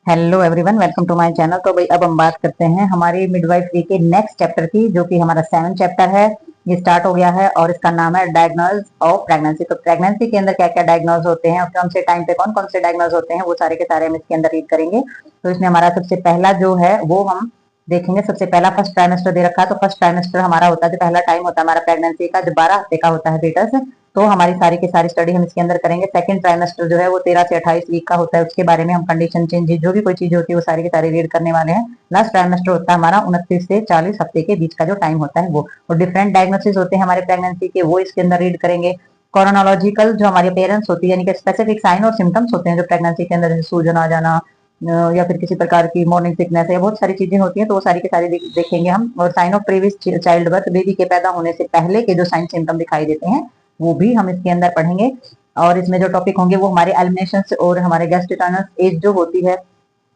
Hello everyone, welcome to my channel. तो भाई अब हम बात करते हैं हमारी मिडवाइफरी के नेक्स्ट चैप्टर की, जो कि हमारा 7 चैप्टर है। ये स्टार्ट हो गया है और इसका नाम है डायग्नोज ऑफ प्रेगनेंसी। तो प्रेगनेंसी के अंदर क्या क्या डायग्नोज होते हैं और कौन से टाइम पे कौन कौन से डायग्नोज होते हैं, वो सारे के सारे हम इसके अंदर रीड करेंगे। तो इसमें हमारा सबसे पहला जो है वो हम देखेंगे। सबसे पहला फर्स्ट ट्राइमेस्टर दे रखा है। तो फर्स्ट ट्राइमेस्टर हमारा होता है, जो पहला टाइम होता है हमारा प्रेगनेंसी का, जो 12 हफ्ते का होता है बेटस। तो हमारी सारी की सारी स्टडी हम इसके अंदर करेंगे। सेकंड ट्राइमेस्टर जो है वो 13 से 28 वीक का होता है। उसके बारे में हम कंडीशन चेंज जो भी कोई चीज होती है वो सारी की सारी रीड करने वाले हैं। लास्ट ट्राइमेस्टर होता है हमारा 29 से 40 हफ्ते के बीच का जो टाइम होता है वो। और डिफरेंट डायग्नोसिस होते हैं हमारे प्रेगनेंसी के, वो इसके अंदर रीड करेंगे। कोरोनोलॉजिकल जो हमारी अपेयरेंस होती है, यानी कि स्पेसिफिक साइन और सिम्टम्स होते हैं जो प्रेगनेंसी के अंदर, जैसे सूजन आ जाना या फिर किसी प्रकार की मॉर्निंग सिकनेस या बहुत सारी चीजें होती हैं, तो वो सारी की सारी देखेंगे हम। और sign of previous child birth, baby के पैदा होने से पहले के जो साइन सिम्टम दिखाई देते हैं वो भी हम इसके अंदर पढ़ेंगे। और इसमें जो टॉपिक होंगे वो हमारे एलिमिनेशन और हमारे गैस्ट्रोटेनस एज जो होती है,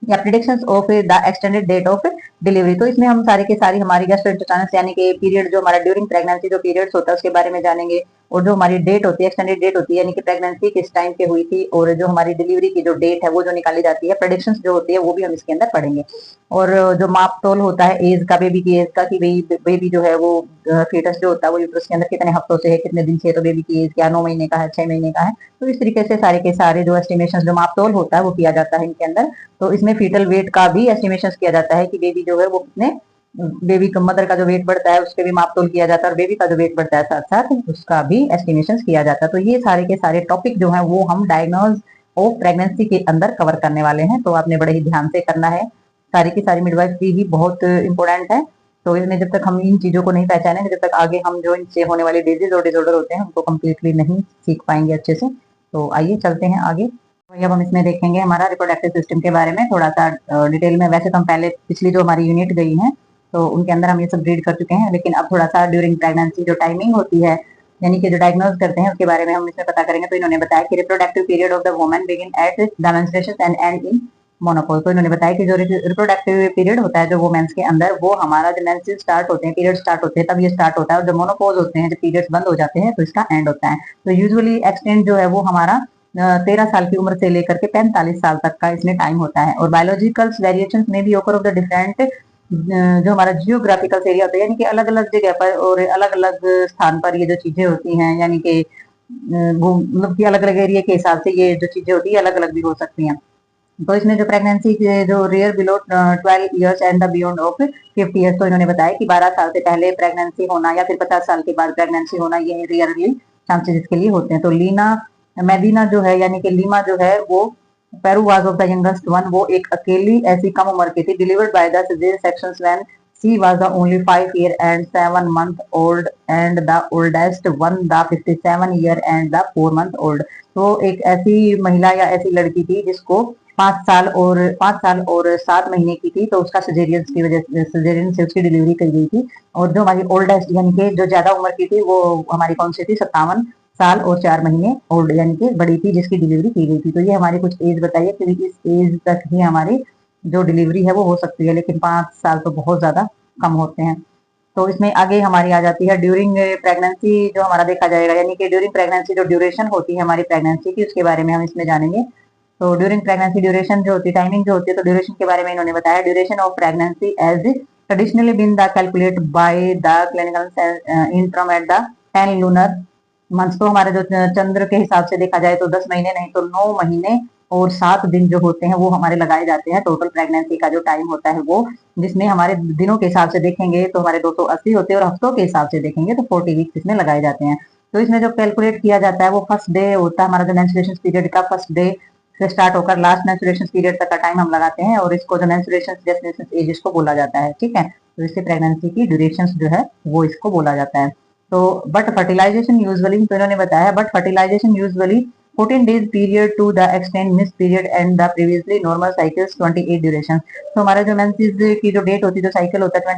या predictions of the extended date of delivery. तो इसमें हम सारी के सारी हमारी गैस्ट्रोइंटेस्टाइनस यानी कि पीरियड जो हमारा ड्यूरिंग प्रेगनेंसी जो पीरियड्स होता है उसके बारे में जानेंगे। और जो हमारी डेट होती है, एक्सटेंडेड डेट होती है, यानी कि प्रेगनेंसी किस टाइम पे हुई थी, और जो हमारी डिलीवरी की जो डेट है वो जो निकाली जाती है, प्रेडिक्शंस जो होती है वो भी हम इसके अंदर पढ़ेंगे। और जो माप तोल होता है एज का, बेबी की एज का, कि बेबी जो है वो फीटस जो होता है वो यूट्रस के अंदर कितने हफ्तों से है, कितने दिन से है, तो बेबी की एज क्या 9 महीने का है, 6 महीने का है। तो इस तरीके से सारे के सारे जो एस्टिमेशन जो माप तोल होता है वो किया जाता है इनके अंदर। तो इसमें फीटल वेट का भी एस्टिमेशन किया जाता है कि बेबी जो है वो कितने, बेबी का मदर का जो वेट बढ़ता है उसके भी माप तोल किया जाता है, और बेबी का जो वेट बढ़ता है साथ साथ उसका भी एस्टिमेशन किया जाता है। तो ये सारे के सारे टॉपिक जो है वो हम डायग्नोज ऑफ प्रेगनेंसी के अंदर कवर करने वाले हैं। तो आपने बड़े ही ध्यान से करना है। सारी की सारी मिडवाइफरी ही बहुत इंपॉर्टेंट है। तो इसमें जब तक हम इन चीजों को नहीं पहचानेंगे, जब तक आगे हम जो इनसे होने वाले डिजीज और डिसऑर्डर होते हैं उनको कम्प्लीटली नहीं सीख पाएंगे अच्छे से। तो आइए चलते हैं आगे। तो अब हम इसमें देखेंगे हमारा रिप्रोडक्टिव सिस्टम के बारे में थोड़ा सा डिटेल में। वैसे तो हम पहले पिछली जो हमारी यूनिट गई है तो उनके अंदर हम ये सब रीड कर चुके हैं, लेकिन अब थोड़ा सा ड्यूरिंग प्रेगनेंसी जो टाइमिंग होती है, यानी कि जो डायग्नोज करते हैं उसके बारे में हम इसमें पता करेंगे। तो इन्होंने बताया कि reproductive period of the woman begin at the menstruation and and in menopause. तो इन्होंने बताया कि जो रिप्रोडक्टिव पीरियड होता है जो वुमेन्स के अंदर, वो हमारा जब मेंसेस स्टार्ट होते हैं, पीरियड स्टार्ट होते हैं, तब ये स्टार्ट होता है। और जब मोनोपॉज होते हैं, जब पीरियड्स बंद हो जाते हैं, तो इसका एंड होता है। तो यूजुअली एक्सटेंड जो है वो हमारा 13 साल की उम्र से लेकर के 45 साल तक का इसमें टाइम होता है। और बायोलॉजिकल वेरिएशंस में भी ओकर ऑफ द डिफरेंट जो हमारा जियोग्राफिकल एरिया होता है, यानी कि अलग अलग जगह पर और अलग अलग स्थान पर ये जो चीजें होती हैं, यानी कि मतलब कि अलग अलग एरिया के हिसाब से ये जो चीजें होती है अलग अलग भी हो सकती हैं। तो इसमें जो प्रेगनेंसी के जो rare below 12 years and the beyond of 50 years, तो इन्होंने बताया कि 12 साल से पहले प्रेगनेंसी होना या फिर 50 साल के बाद प्रेगनेंसी होना, ये रेयरली चांसेस इसके लिए होते हैं। तो लीना मेदीना जो है, यानी कि लीमा जो है वो Peru was of the youngest one, वो एक अकेली ऐसी कम उम्र की थी। Delivered by the caesarean sections when she was the only 5 year and 7 month old and the oldest one the 57 year and the 4 month old. तो एक ऐसी महिला या ऐसी लड़की थी जिसको 5 साल और 7 महीने की थी, तो उसका सिजेरियन से उसकी डिलीवरी की गई थी। और जो हमारी ओल्डेस्ट यानी कि जो ज्यादा उम्र की थी वो हमारी कौन सी थी, 57 साल और 4 महीने ओल्ड, यानी कि बड़ी थी, जिसकी डिलीवरी की गई थी। तो ये हमारी कुछ एज बताइए कि इस एज तक ही हमारी जो डिलीवरी है वो हो सकती है, लेकिन 5 साल तो बहुत ज्यादा कम होते हैं। तो इसमें आगे हमारी आ जाती है ड्यूरिंग प्रेगनेंसी जो हमारा देखा जाएगा, यानी कि ड्यूरिंग प्रेगनेंसी जो ड्यूरेशन होती है हमारी प्रेगनेंसी की, उसके बारे में हम इसमें जानेंगे। तो ड्यूरिंग प्रेगनेंसी ड्यूरेशन जो होती है, टाइमिंग जो होती है, तो ड्यूरेशन के बारे में इन्होंने बताया। Duration of pregnancy as traditionally been the calculate by the clinical in term at the 10 lunar months. तो हमारे जो चंद्र के हिसाब से देखा जाए तो 10 महीने नहीं तो 9 महीने और 7 दिन जो होते हैं वो हमारे लगाए जाते हैं। टोटल प्रेगनेंसी का जो टाइम होता है वो, जिसमें हमारे दिनों के हिसाब से देखेंगे तो हमारे 280 होते हैं, और हफ्तों के हिसाब से देखेंगे तो 40 वीक्स इसमें लगाए जाते हैं। तो इसमें जो कैलकुलेट किया जाता है वो फर्स्ट डे होता है हमारा, जो मेंस्ट्रुएशन पीरियड का फर्स्ट डे से स्टार्ट होकर लास्ट मेंस्ट्रुएशन पीरियड तक का टाइम हम लगाते हैं, और इसको जो मेंस्ट्रुएशन डेस्टिनेशन एज इसको बोला जाता है। ठीक है, तो इससे प्रेगनेंसी की ड्यूरेशन जो है वो इसको बोला जाता है। तो बट फर्टिलाइजेशन यूजुअली, तो इन्होंने बताया but fertilization usually 14 days period to the extend miss period and the previously normal cycles 28 duration। तो हमारा जो मेंसेस की जो डेट होती है, जो साइकिल होता है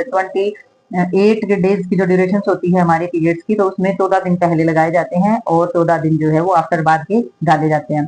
28 के डेज की जो ड्यूरेशन होती है हमारे पीरियड्स की, तो उसमें 14 दिन पहले लगाए जाते हैं और 14 दिन जो है वो आफ्टर बाद के डाले जाते हैं।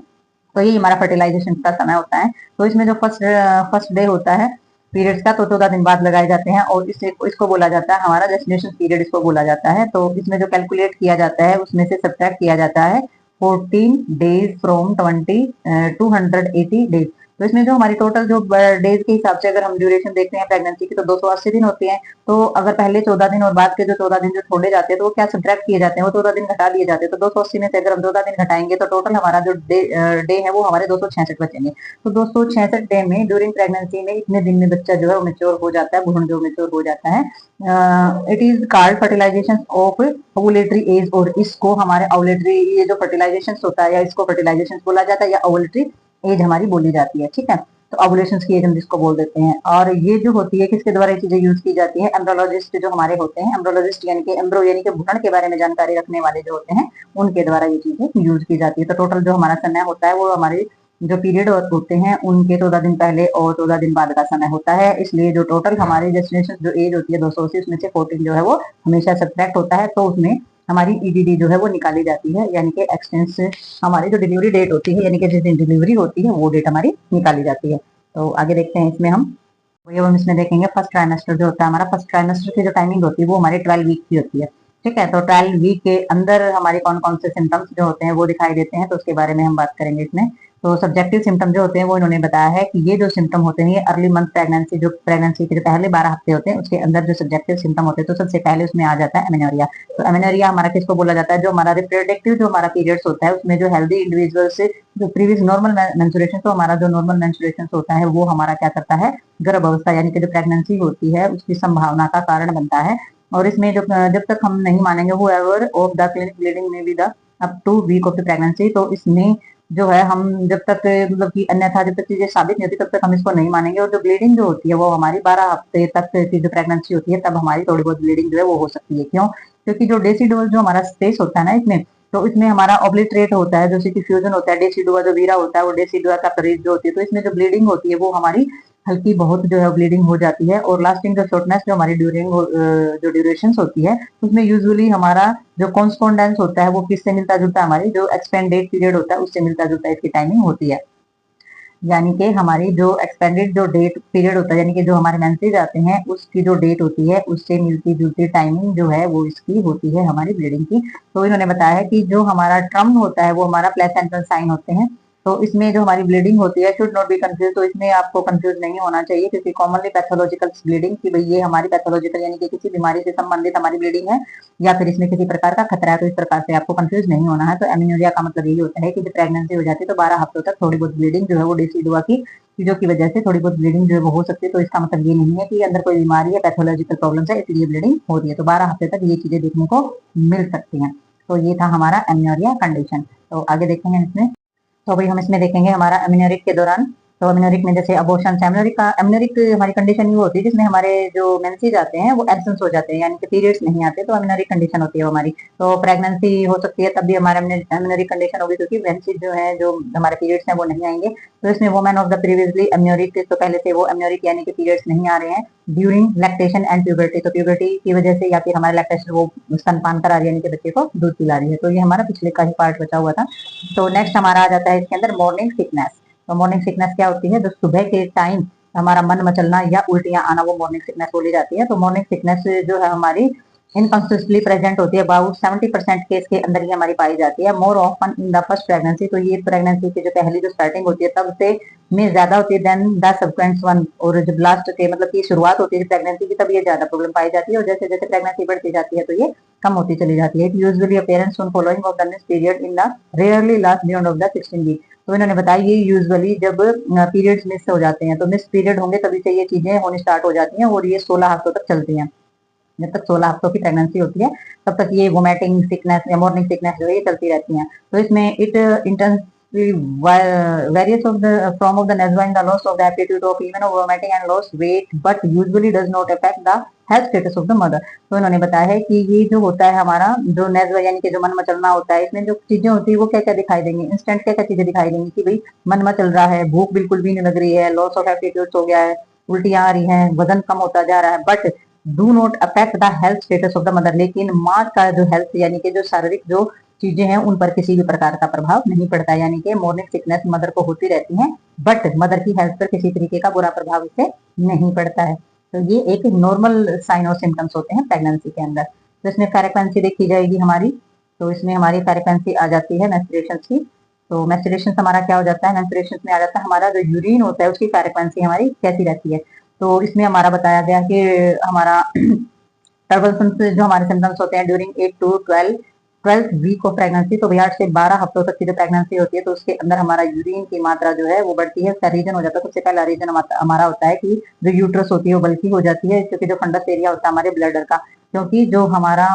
तो ये हमारा फर्टिलाइजेशन का समय होता है। तो इसमें जो फर्स्ट डे होता है पीरियड्स का, तो 14 दिन बाद लगाए जाते हैं, और इसको बोला जाता है हमारा जेस्टिनेशन पीरियड इसको बोला जाता है। तो इसमें जो कैलकुलेट किया जाता है उसमें से सब्ट्रैक्ट किया जाता है 14 डेज फ्रॉम 280 डेज। तो इसमें जो हमारी टोटल जो डेज के हिसाब से अगर हम ड्यूरेशन देखते हैं प्रेगनेंसी की तो 280 दिन होती है। तो अगर पहले 14 दिन और बाद के जो 14 दिन जो छोड़े जाते हैं तो वो क्या सब्ट्रैक्ट किए जाते हैं, वो 14 दिन घटा दिए जाते हैं। तो 280 में से अगर हम 14 दिन घटाएंगे तो टोटल हमारा जो डे है वो हमारे 266 बचेंगे। तो 266 डे में ड्यूरिंग प्रेगनेंसी में इतने दिन में बच्चा जो है मेच्योर हो जाता है, भ्रूण जो मेच्योर हो जाता है। It is called fertilization of ovulatory age, और इसको हमारे ओवुलेटरी, ये जो फर्टिलाइजेशन होता है या इसको फर्टिलाइजेशन बोला जाता है या ओवुलेटरी एज हमारी बोली जाती है। ठीक है, तो ओवुलेशन की एज हम जिसको बोल देते हैं। और ये जो होती है किसके द्वारा ये चीजें यूज की जाती है, एम्ब्रोलॉजिस्ट जो हमारे होते हैं, एम्ब्रोलॉजिस्ट यानी कि एम्ब्रो यानी कि भ्रूण के बारे में जानकारी रखने वाले जो होते हैं उनके द्वारा ये चीजें यूज की जाती है। तो टोटल जो हमारा समय होता है वो हमारे जो पीरियड होते हैं उनके 14 दिन पहले और 14 दिन बाद का समय होता है। इसलिए जो टोटल हमारी जेस्टिनेशन जो एज होती है 280, उसमें से 14 जो है वो हमेशा सब्ट्रैक्ट होता है। तो उसमें हमारी ईडीडी जो है वो निकाली जाती है, यानी कि एक्सटेंस हमारी जो डिलीवरी डेट होती है, यानी कि जिस दिन डिलीवरी होती है वो डेट हमारी निकाली जाती है। तो आगे देखते हैं इसमें हम इसमें देखेंगे फर्स्ट ट्राइमेस्टर जो होता है हमारा, फर्स्ट ट्राइमेस्टर की जो टाइमिंग होती है वो हमारे 12 वीक की होती है। ठीक है, तो 12 वीक के अंदर हमारे कौन कौन से सिम्टम्स जो होते हैं वो दिखाई देते हैं, तो उसके बारे में हम बात करेंगे इसमें। तो सब्जेक्टिव सिम्टम जो होते हैं वो इन्होंने बताया है कि ये जो सिम्टम होते हैं ये अर्ली मंथ प्रेगनेंसी, जो प्रेगनेंसी के जो पहले 12 हफ्ते होते हैं उसके अंदर जो सब्जेक्टिव सिम्टम होते हैं, तो सबसे पहले उसमें आ जाता है एमेनोरिया। तो एमेनोरिया हमारा किसको बोला जाता है, जो हमारा रिप्रोडक्टिव जो हमारा पीरियड्स होता है उसमें जो हेल्दी इंडिविजुअल से जो प्रीवियस नॉर्मल मेंस्ट्रुएशन, तो हमारा जो नॉर्मल मेंस्ट्रुएशन होता है वो हमारा क्या करता है, गर्भ अवस्था यानी कि जो प्रेगनेंसी होती है उसकी संभावना का कारण बनता है। और इसमें जो जब तक हम नहीं मानेंगे वो ever of the clinic bleeding में भी the up to week of the pregnancy, तो इसमें जो है हम जब तक मतलब कि अन्यथा जब तक चीजें साबित नहीं होती तब तक हम इसको नहीं मानेंगे। और जो ब्लीडिंग जो होती है वो हमारी 12 हफ्ते तक की जो प्रेगनेंसी होती है तब हमारी थोड़ी बहुत ब्लीडिंग जो है वो हो सकती है। क्यों? क्योंकि जो डेसिडुअल जो हमारा स्पेस होता है ना इसमें, तो इसमें हमारा ऑब्लिटरेट होता है, जो सिटी फ्यूजन होता है, डेसिडुआ जो वीरा होता है वो डेसिडुआ का परेज जो होती है, तो इसमें जो ब्लीडिंग होती है वो हमारी हल्की बहुत जो है ब्लीडिंग हो जाती है। और लास्टिंग जो शॉर्टनेस जो हमारी ड्यूरिंग जो ड्यूरेशन होती है उसमें यूजुअली हमारा जो कॉन्स्पोंडेंस होता है वो किससे मिलता जुलता है, हमारी जो एक्सपेंडेड पीरियड होता है उससे मिलता जुलता है इसकी टाइमिंग होती है। यानी कि हमारी जो एक्सपेंडेड जो डेट पीरियड होता है, यानी कि जो हमारे मेंसेज आते हैं उसकी जो डेट होती है उससे मिलती जुलती टाइमिंग जो है वो इसकी होती है हमारी ब्लीडिंग की। तो इन्होंने बताया है कि जो हमारा ट्रम होता है वो हमारा प्लेसेंटल साइन होते हैं। तो इसमें जो हमारी ब्लीडिंग होती है शुड नॉट बी कंफ्यूज, तो इसमें आपको कंफ्यूज नहीं होना चाहिए, क्योंकि कॉमनली पैथोलॉजिकल ब्लीडिंग की भाई ये हमारी पैथोलॉजिकल यानी कि किसी बीमारी से संबंधित हमारी ब्लीडिंग है या फिर इसमें किसी प्रकार का खतरा है, तो इस प्रकार से आपको कंफ्यूज नहीं होना है। तो एमिनोरिया का मतलब यही होता है कि जब प्रेगनेंसी हो जाती है तो 12 हफ्तों तक थोड़ी बहुत ब्लीडिंग जो है वो डेसिडुआ की चीजों की वजह से थोड़ी बहुत ब्लीडिंग जो है वो हो सकती है। तो इसका मतलब ये नहीं है कि अंदर कोई बीमारी है, पैथोलॉजिकल प्रॉब्लम है इसलिए ब्लीडिंग हो रही है। तो 12 हफ्ते तक ये चीजें देखने को मिल सकती हैं। तो ये था हमारा एमिनोरिया कंडीशन। तो आगे देखेंगे इसमें, तो भाई हम इसमें देखेंगे हमारा एमिनोरिक के दौरान, तो एमिनोरिक में जैसे अबॉर्शन, एमिनोरिक हमारी कंडीशन ये होती है जिसमें हमारे जो मेंसेज आते हैं वो एब्सेंस हो जाते हैं, यानी कि पीरियड्स नहीं आते, तो एमिनोरिक कंडीशन होती है हमारी। तो प्रेगनेंसी हो सकती है तब भी हमारा एमिनोरिक कंडीशन होगी, क्योंकि मेंसेज जो है जो हमारे पीरियड्स हैं वो नहीं आएंगे। तो इसमें वुमेन ऑफ द प्रीवियसली एमिनोरिक, तो पहले से वो एमिनोरिक यानी कि पीरियड्स नहीं आ रहे हैं ड्यूरिंग लैक्टेशन एंड प्यूबर्टी, तो प्यूबर्टी की वजह से या फिर हमारे लैक्टेशन वो स्तनपान करा रही है, यानी कि बच्चे को दूध पिला रही है। तो ये हमारा पिछले का ही पार्ट बचा हुआ था। तो नेक्स्ट हमारा आ जाता है इसके अंदर मॉर्निंग सिकनेस। तो मॉर्निंग सिकनेस क्या होती है, जो सुबह के टाइम हमारा मन मचलना या उल्टियां आना वो मॉर्निंग सिकनेस बोली जाती है। तो मॉर्निंग सिकनेस जो है हमारी इनकंसिस्टेंटली प्रेजेंट होती है, अबाउट 70% केस के अंदर ही हमारी पाई जाती है। More often in the first pregnancy, तो ये प्रेगनेंसी की जो पहली जो स्टार्टिंग होती है तब से में ज्यादा होती है देन द सबसेक्वेंट वन, और जब लास्ट के मतलब की शुरुआत होती है प्रेगनेंसी की तब ये ज्यादा प्रॉब्लम पाई जाती है, और जैसे जैसे प्रेगनेंसी बढ़ती जाती है तो ये कम होती चली जाती है। Usually appearance on following of the miss period in the rarely last beyond of the 16 week. तो इन्होंने बताया ये यूजुअली जब पीरियड्स मिस हो जाते हैं, तो मिस पीरियड होंगे तभी से ये चीजें होनी स्टार्ट हो जाती हैं, और ये 16 हफ्तों तक चलती हैं। जब तक 16 हफ्तों की प्रेगनेंसी होती है तब तक ये वोमिटिंग सिकनेस या मॉर्निंग सिकनेस जो है ये चलती रहती हैं। तो इसमें it intensely varies of the from of the nausea in the loss of the aptitude of even of vomiting and loss weight, but usually does not affect the health status of the mother. तो इन्होंने बताया है कि ये जो होता है हमारा जो नेजवा यानी कि जो मन मचलना होता है, इसमें जो चीजें होती है वो क्या क्या दिखाई देंगी, इंस्टेंट क्या क्या चीजें दिखाई देंगी कि भाई मन मचल रहा है, भूख बिल्कुल भी नहीं लग रही है, लॉस ऑफ एप्टीट्यूड हो गया है, उल्टियां आ रही हैं, वजन कम होता जा रहा है, but do not affect the health status of the mother. लेकिन माँ का जो हेल्थ यानी कि जो शारीरिक जो चीजें हैं उन पर किसी भी प्रकार का प्रभाव नहीं पड़ता, यानी कि मॉर्निंग सिकनेस मदर को होती रहती है बट मदर की हेल्थ पर किसी तरीके का बुरा प्रभाव इससे नहीं पड़ता है। तो ये एक नॉर्मल साइन और सिम्टम्स होते हैं प्रेगनेंसी के अंदर। तो इसमें फ्रीक्वेंसी देखी जाएगी हमारी, तो इसमें हमारी फ्रीक्वेंसी आ जाती है मेंस्ट्रुएशन की। तो मेंस्ट्रुएशन हमारा क्या हो जाता है, मेंस्ट्रुएशन में आ जाता है हमारा जो यूरिन होता है उसकी फ्रीक्वेंसी हमारी कैसी रहती है। तो इसमें हमारा बताया गया कि हमारा ट्रबलसम जो हमारे सिम्टम्स होते हैं during 8 to 12 week of pregnancy, तो 8 से 12 हफ्तों तक की जो प्रेगनेंसी होती है तो उसके अंदर हमारा यूरिन की मात्रा जो है वो बढ़ती है, उसका रीजन हो जाता है। सबसे पहला रीजन हमारा होता है कि जो यूट्रस होती है वो बल्कि हो जाती है, क्योंकि जो फंडस एरिया होता है हमारे ब्लडर का, क्योंकि जो हमारा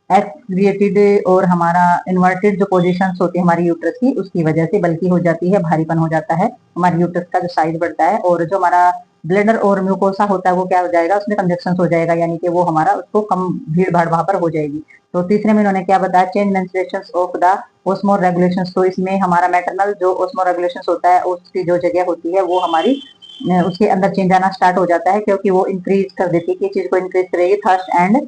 एक्सक्रिएटेड और हमारा इन्वर्टेड जो पोजीशंस होती है हमारी यूट्रस की, उसकी वजह से बल्कि हो जाती है, भारीपन हो जाता है, हमारी यूट्रस का जो साइज बढ़ता है, और जो हमारा ब्लडर और म्यूकोसा होता है वो क्या हो जाएगा, उसमें कंजक्शन हो जाएगा, यानी कि वो हमारा उसको कम भीड़ भाड़ वहां पर हो जाएगी। तो तीसरे में इन्होंने क्या बताया, change मेंस्ट्रुएशंस of the osmo regulations. तो इसमें हमारा मैटरनल जो ओस्मो रेगुलेशंस होता है उसकी जो जगह होती है वो हमारी उसके अंदर चेंज आना स्टार्ट हो जाता है, क्योंकि वो इंक्रीज कर देती है, चीज को इंक्रीज करेगी, थर्स्ट एंड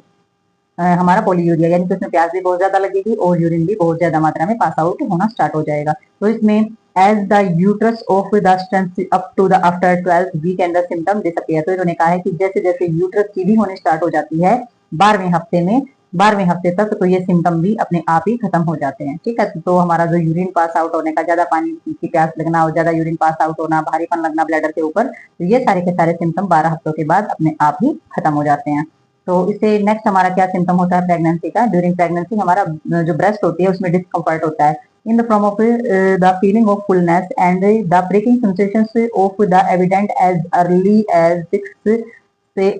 हमारा पोलीयूरिया, यानी कि उसमें प्यास भी बहुत ज्यादा लगेगी और यूरिन भी बहुत ज्यादा मात्रा में पास आउट होना स्टार्ट हो जाएगा। तो इसमें as the uterus of the strength up to the after 12 week and the symptom disappear. तो इन्होंने कहा है कि जैसे जैसे यूट्रस की भी होने स्टार्ट हो जाती है 12वें हफ्ते में, 12वें हफ्ते तक, तो ये सिम्टम भी अपने आप ही खत्म हो जाते हैं। ठीक है, तो हमारा जो यूरिन पास आउट होने का, ज्यादा पानी की प्यास लगना और ज्यादा यूरिन पास आउट होना, भारीपन लगना ब्लैडर के ऊपर, तो ये सारे के सारे सिम्टम 12 हफ्तों के बाद अपने आप ही खत्म हो जाते हैं। तो इससे नेक्स्ट हमारा क्या सिम्टम होता है प्रेगनेंसी का, ड्यूरिंग प्रेगनेंसी हमारा जो ब्रेस्ट होती है उसमें डिस्कम्फर्ट होता है, in the form of the feeling of fullness and the pricking sensations of the evident as early as 6 से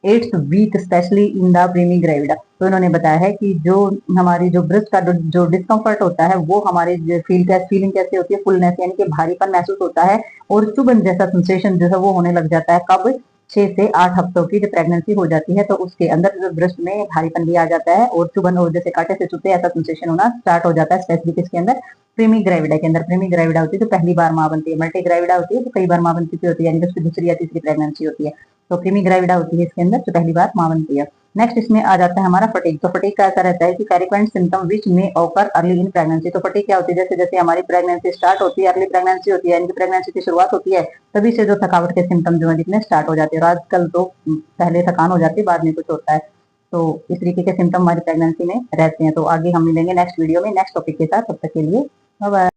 8th week, specially in the primigravida. तो इन्होंने बताया है कि जो हमारी जो ब्रेस्ट का जो डिस्कम्फर्ट होता है वो हमारे फीलिंग कैसे होती है, फुलनेस यानी कि भारीपन महसूस होता है, और चुभन जैसा सेंसेशन जो है वो होने लग जाता है। कब? 6 से 8 हफ्तों की जब प्रेगनेंसी हो जाती है तो उसके अंदर जो ब्रेस्ट में भारीपन भी आ जाता है और चुभन और जैसे कांटे से चुभते ऐसा सेंसेशन होना स्टार्ट हो जाता है, स्पेसिफिक इसके अंदर प्रीमी ग्रेविडा के अंदर। प्रीमी ग्रेविडा होती है तो पहली बार मां बनती है, मल्टी ग्रेविडा होती है तो कई बार मां बनती होती है, यानी कि उसकी दूसरी या तीसरी प्रेगनेंसी होती है। तो प्रीमी ग्रेविडा होती है इसके अंदर जो पहली बार मां बनती है। नेक्स्ट इसमें आ जाता है हमारा फटीग। तो फटीग का ऐसा रहता है कि फ्रीक्वेंट सिम्टम विच में ऑकर अर्ली इन प्रेगनेंसी। तो फटीग क्या होती है, जैसे जैसे हमारी प्रेगनेंसी स्टार्ट होती है, अर्ली प्रेगनेंसी होती है, यानी कि प्रेगनेंसी की शुरुआत होती है, तभी से जो थकावट के सिम्टम जो है दिखने स्टार्ट हो जाते हैं। और आजकल तो पहले थकान हो जाती है, बाद में कुछ होता है। तो इस तरीके के सिम्टम हमारी प्रेगनेंसी में रहते हैं। तो आगे हम मिलेंगे नेक्स्ट वीडियो में नेक्स्ट टॉपिक के साथ, तब तक के लिए बाय बाय।